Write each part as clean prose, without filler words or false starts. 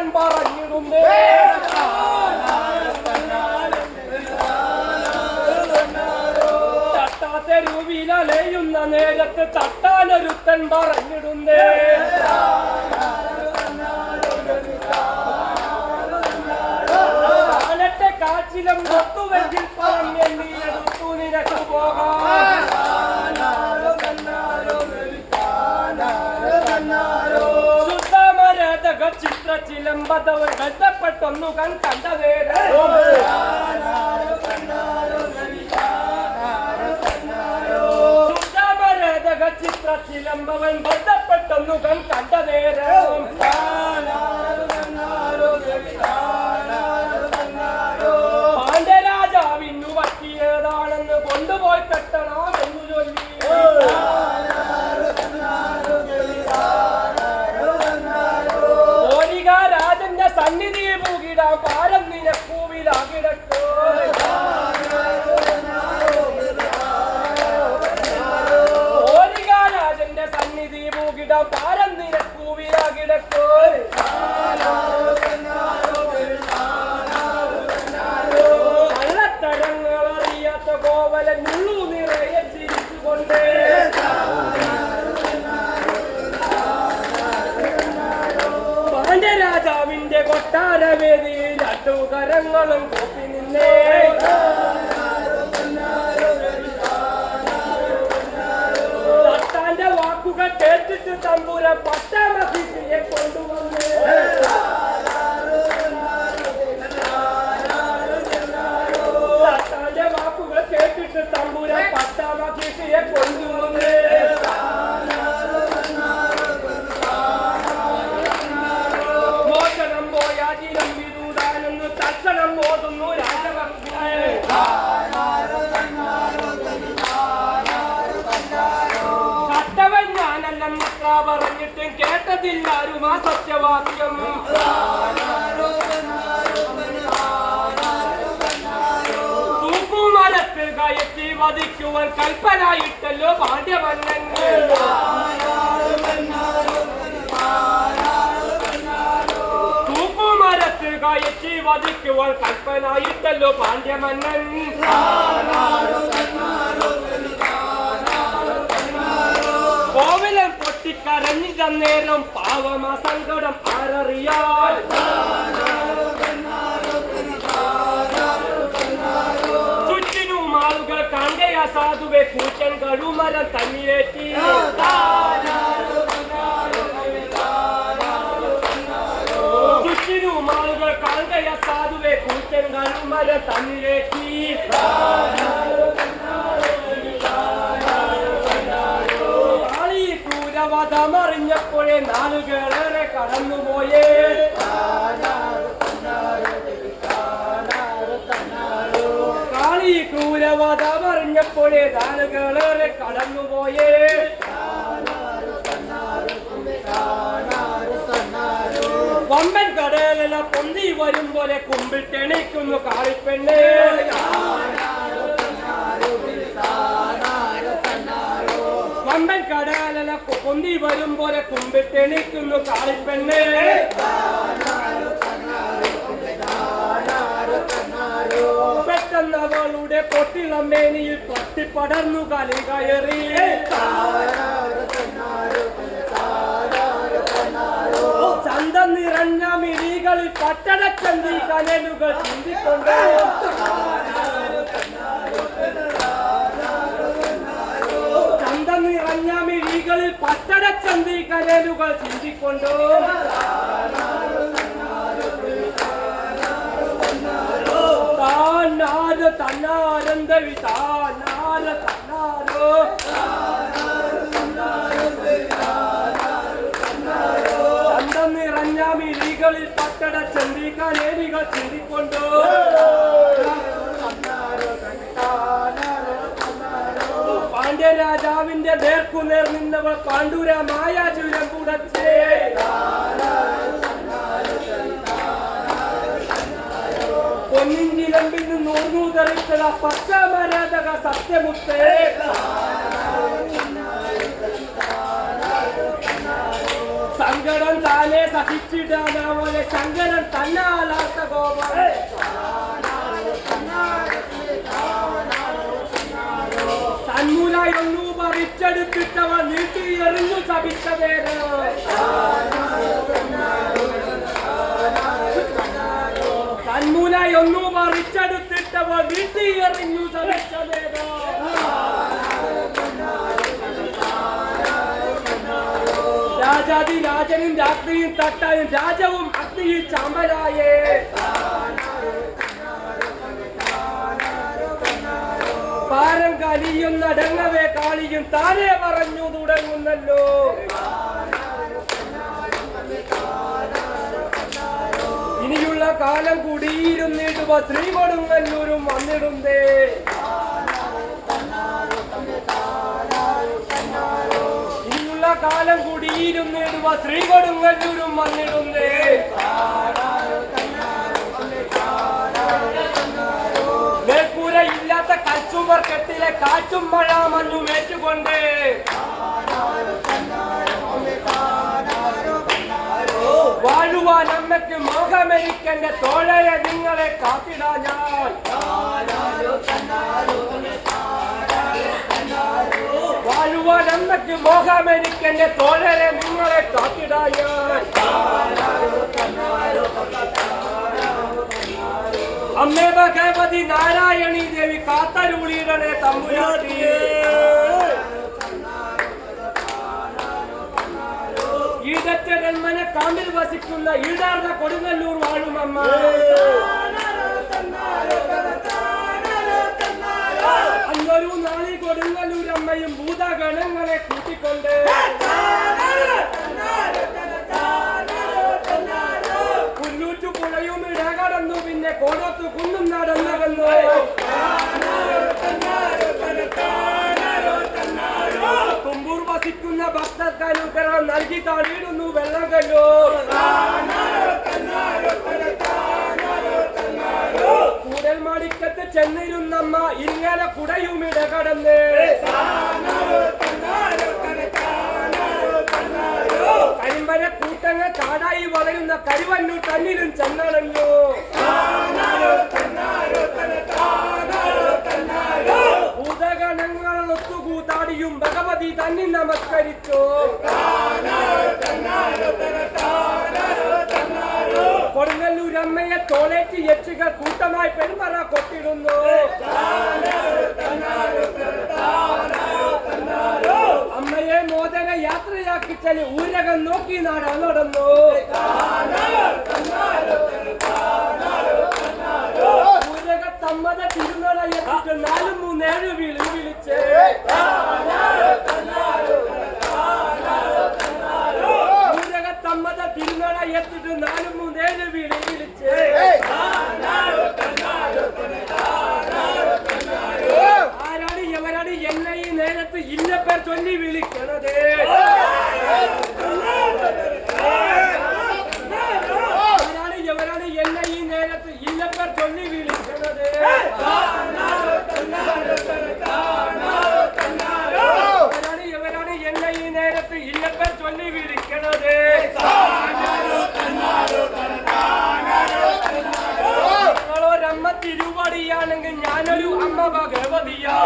ഒരുത്തൻ പറഞ്ഞിടുന്നേ തട്ടാത്ത രൂപിലലയുന്ന നേരത്ത് തട്ടാനൊരുത്തൻ പറഞ്ഞിടുന്നേ ആനത്തെ കാച്ചിലും കൊത്തുവെങ്കിൽ പറഞ്ഞെടുത്തു നിനക്ക് പോകാം ശുദ്ധമരതക ചിത്രചിലമ്പതവർ ബന്ധപ്പെട്ടൊന്നു കണ്ടവേരെ ശുദ്ധമരതക ചിത്രചിലമ്പവൻ ബന്ധപ്പെട്ടൊന്നു കണ്ടവേരെ പാണ്ഡ്യരാജാവിനു പറ്റിയതാണെന്ന് കൊണ്ടുപോയി കെട്ടണമെന്നു ചൊല്ലി രാജന്റെ സന്നിധി പൂകിടാൻ പാരം നിനക്കൂവിലാകിടക്കോ രാജന്റെ സന്നിധി പൂകിടാൻ പാരം നിനക്കൂവിലാകിടക്കോ കള്ളത്തരങ്ങൾ അറിയാത്ത കോവലൻ മുള്ളു നിറയെ ചിരിച്ചുകൊണ്ടേ രാജാവിന്റെ കൊട്ടാരവേദിയിൽ രണ്ടു കരങ്ങളും കൊപ്പി നിന്നേ തട്ടാന്റെ വാക്കുകൾ കേട്ടിട്ട് തമ്പുര പട്ടാമഹിയെ കൊണ്ടുവന്നേ തട്ടാന്റെ വാക്കുകൾ കേട്ടിട്ട് തമ്പുര പട്ടാമഹിയെ കൊണ്ടുവന്നേ തക്ഷണം ഓതുന്നു രാജഭക്തനെ കട്ടവൻ ഞാനല്ലെന്നൊക്കെ പറഞ്ഞിട്ടും കേട്ടതില്ലാരും ആ സത്യവാക്യം തൂക്കുമരത്തിൽ കയറ്റി വധിക്കുവാൻ കൽപ്പനായിട്ടല്ലോ പാണ്ഡ്യമന്നൻ കയറ്റി വധിക്കുവാൻ കൽപ്പനായിട്ടല്ലോ പാണ്ഡ്യമന്നൻ കോവിലം പൊട്ടിക്കരഞ്ഞിട്ട നേരം പാവമാ സങ്കടം ആരറിയാൽ ചുറ്റിനും ആളുകൾ കണ്ടയ സാധുവെ കൂറ്റൻ കഴുമരം തന്നിയേറ്റി ആളുകൾ കണ്ടയ സാധുവെ കൂറ്റൻ കഴുമരം തന്നിയേറ്റി ക്രൂരവധമറിഞ്ഞപ്പോഴേ നാളുകളേറെ കടന്നുപോയേ കാളി ക്രൂരവധമറിഞ്ഞപ്പോഴേ നാളുകളേറെ കടന്നുപോയേ വമ്പൻ കടലില പൊന്തി വരും പോലെ കുമ്പിൽ തെണിക്കുന്നു കാളിപ്പെണ്ണേ വമ്പൻ കടലില പൊന്തി വരും പോലെ കുമ്പിൽ തെണിക്കുന്നു കാളിപ്പെണ്ണേ പെട്ടെന്നവളുടെ പൊട്ടിളമേനിയിൽ പൊട്ടിപ്പടർന്നു കളി കയറി ചന്തം നിറഞ്ഞ മിഴികളിൽ പട്ടടച്ചന്തി കനലുകൾ ചിന്തിക്കൊണ്ട് ചന്തം നിറഞ്ഞ മിഴികളിൽ പട്ടടച്ചന്തി കനലുകൾ ചിന്തിക്കൊണ്ട് താനാര് തന്നാരന്തവി താനാര് തന്നാരോ ചന്തം നിറഞ്ഞ മിഴികളിൽ പട്ടട ചന്തിക്കലേരികൾ ചിന്തിക്കൊണ്ട് പാണ്ഡ്യരാജാവിന്റെ നേർക്കുനേർ നിന്നവൾ പാണ്ഡുരമായ ചുരം പുടച്ചേ പൊന്നിഞ്ചിലമ്പിന് നൂർന്നൂതറിച്ചത പച്ചമരാതക സത്യമുത്തേ സങ്കടം താനെ സഹിച്ചിടാനാവലെ ശങ്കരൻ തന്നാലാത്ത കോപം തന്മൂലായൊന്നു പറിച്ചെടുത്തിട്ടവൻ നീട്ടി എറിഞ്ഞു ശപിച്ച പേര് തന്മൂലായൊന്നു പറിച്ചെടുത്തിട്ടവൻ വീട്ടി എറിഞ്ഞു ശപിച്ച പേര് രാജാതി രാജനും രാത്രിയും തട്ടായും രാജവും അഗ്നിയിൽ ചാമ്പലായേ പാരം കലിയും നടങ്ങവേ കാളിയും താനേ പറഞ്ഞു തുടങ്ങുന്നല്ലോ ഇനിയുള്ള കാലം കുടിയിരുന്നിടുക ശ്രീ കൊടുങ്ങല്ലൂരും വന്നിടുന്നേ ഇനിയുള്ള കാലം കുടിയിരുന്നിടുക ശ്രീ കൊടുങ്ങല്ലൂരും വന്നിടുന്നേ മേൽക്കൂര ഇല്ലാത്ത കൽച്ചുമർ കെട്ടിലെ കാറ്റും മഴ മഞ്ഞും ഏറ്റുകൊണ്ട് വാഴുവാൻ അമ്മയ്ക്ക് മോഹമരിക്കന്റെ തോഴരെ നിങ്ങളെ കാത്തിടാ ഞാൻ വാഴുവാൻ അമ്മയ്ക്ക് മോഹമരിക്കന്റെ തോഴരെ നിങ്ങളെ കാത്തിടാ ഞാൻ അമ്മേ ഭഗവതി നാരായണി ദേവി കാത്തരുളിയിടണേ തമ്പുരാട്ടിയേ ഈടറ്റ ജന്മനെ കാമ്പിൽ വസിക്കുന്ന ഈടാർന്ന കൊടുങ്ങല്ലൂർ വാഴും അമ്മ അന്നൊരു നാളി കൊടുങ്ങല്ലൂർ അമ്മയും ഭൂതഗണങ്ങളെ കൂട്ടിക്കൊണ്ട് പുല്ലൂറ്റു പുഴയും ഇടകടന്നു പിന്നെ കോടത്തു കുന്നും നടന്നകന്നു തുമ്പൂർ വസിക്കുന്ന ഭക്തർക്ക് അനുഗ്രഹം നൽകി താടിയിടുന്നു വെള്ളകല്ലോ കൂടൽ മാടിക്കത്ത് ചെന്നിരുന്നമ്മ ഇങ്ങനെ കുടയും ഇടകടന്ന് കരിമ്പന കൂട്ടങ്ങൾ കാടായി വളരുന്ന കരുവന്നൂർ തന്നിലും ചെന്നടഞ്ഞു ഭൂതഗണങ്ങൾ ഒത്തുകൂത്താടിയും ഭഗവതി തന്നെ നമസ്കരിച്ചു കൊടുങ്ങല്ലൂരമ്മയെ തോളേറ്റി യക്ഷികൾ കൂട്ടമായി പെരുമറ കൊട്ടിടുന്നു അമ്മയെ മോദന യാത്രയാക്കി ചെലി ഊരകം നോക്കി നാടാ നടന്നു ഊരകത്തമ്മത തിരുനട എത്തിട്ട് 4-3-7 വിളിച്ച് ഊരകത്തമ്മത തിരുനട എത്തിട്ട് 4-3-7 വിളിച്ച് ആരാണ് എവരാണ് എന്നെ ഈ നേരത്ത് ഇല്ലപ്പേർ ചൊല്ലി വിളിക്കണത് ആരാണ് എവരാണ് എന്നെ ഈ നേരത്ത് ഇല്ലപ്പേർ ചൊല്ലി വിളിക്കണത് ആരാണ് എവരാണ് എന്നെ ഈ നേരത്ത് ഇല്ലപ്പേർ ചൊല്ലി വിളിക്കണത് നിങ്ങളൊരമ്മ തിരുവടിയാണെങ്കിൽ ഞാനൊരു അമ്മ ഭഗവതിയാ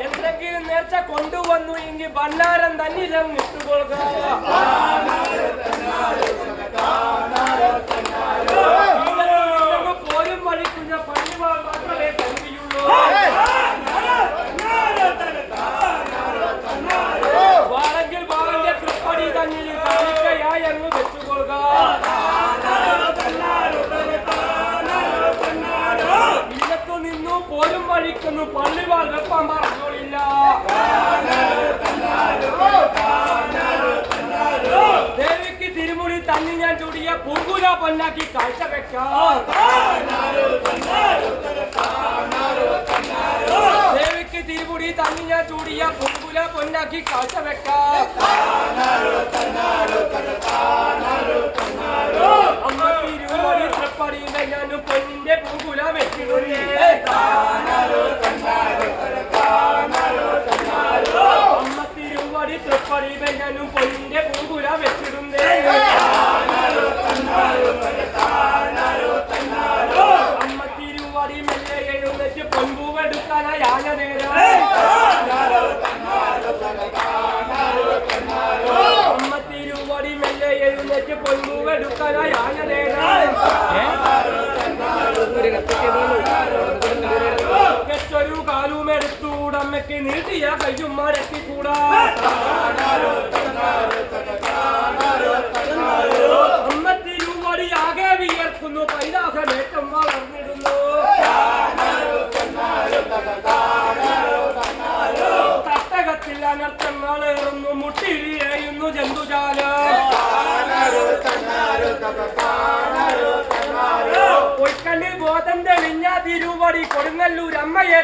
എന്തെങ്കിലും നേർച്ച കൊണ്ടുവന്നു എങ്കിൽ ഭണ്ഡാരം തന്നിലും ഇട്ടുകൊള്ളുക പോലും വഴിക്കുന്ന പള്ളിവാൾ മാത്രമേ കരുതിയുള്ളൂ വാളെങ്കിൽ വാളന്റെ തൃപ്പടി തന്നിൽ കാണിക്കയായി അങ്ങ് വെച്ചുകൊള്ളുക ഇല്ലത്തു നിന്നു പോലും വഴിക്കുന്നു പള്ളിവാൾ വെപ്പാൻ പറഞ്ഞോളില്ല ദേവിക്ക് തിരുമുടി തന്നി ഞാൻ ചൂടിയ പൂങ്കുല പൊന്നാക്കി കാഴ്ച വെക്കാം ദേവിക്ക് തിരുമുടി തന്നി ഞാൻ ചൂടിയ പൂങ്കുല പൊന്നാക്കി കാഴ്ച വെക്കാം അമ്മ തിരുമുടി തൃപ്പടിയുടെ ഞാനും പൊന്നിന്റെ പൂങ്കുല വെച്ചിടുന്നേ അമ്മ തിരുവടി തൃപ്പടി തിരുവടി പെണ്ണനും പൊന്നിന്റെ പൂങ്കുല വെച്ചിടുന്നേ അമ്മ തിരുവടി മെല്ലെ എഴുന്നേറ്റ് പൊൻപൂവെടുക്കാനായി ആന നേരം അമ്മ തിരുവടി മെല്ലെ എഴുന്നേറ്റ് പൊൻപൂവെടുക്കാനായി ആന നേരം കെട്ടൊരു കാലുമെടുത്തൂടമ്മയ്ക്ക് നീട്ടിയ കയ്യും മരത്തിക്കൂടാ അമ്മ തിരുവടിയാകെ വിയർക്കുന്നു പൈതാഹമേറ്റം വളർന്നിടുന്നു തട്ടകത്തിൽ അനർത്ഥങ്ങളേറുന്നു മുട്ടിലിഴയുന്നു ജന്തുജാലം പൊയ്ക്കണ്ണിൽ ബോധം തെളിഞ്ഞ തിരുവടി കൊടുങ്ങല്ലൂർ അമ്മയെ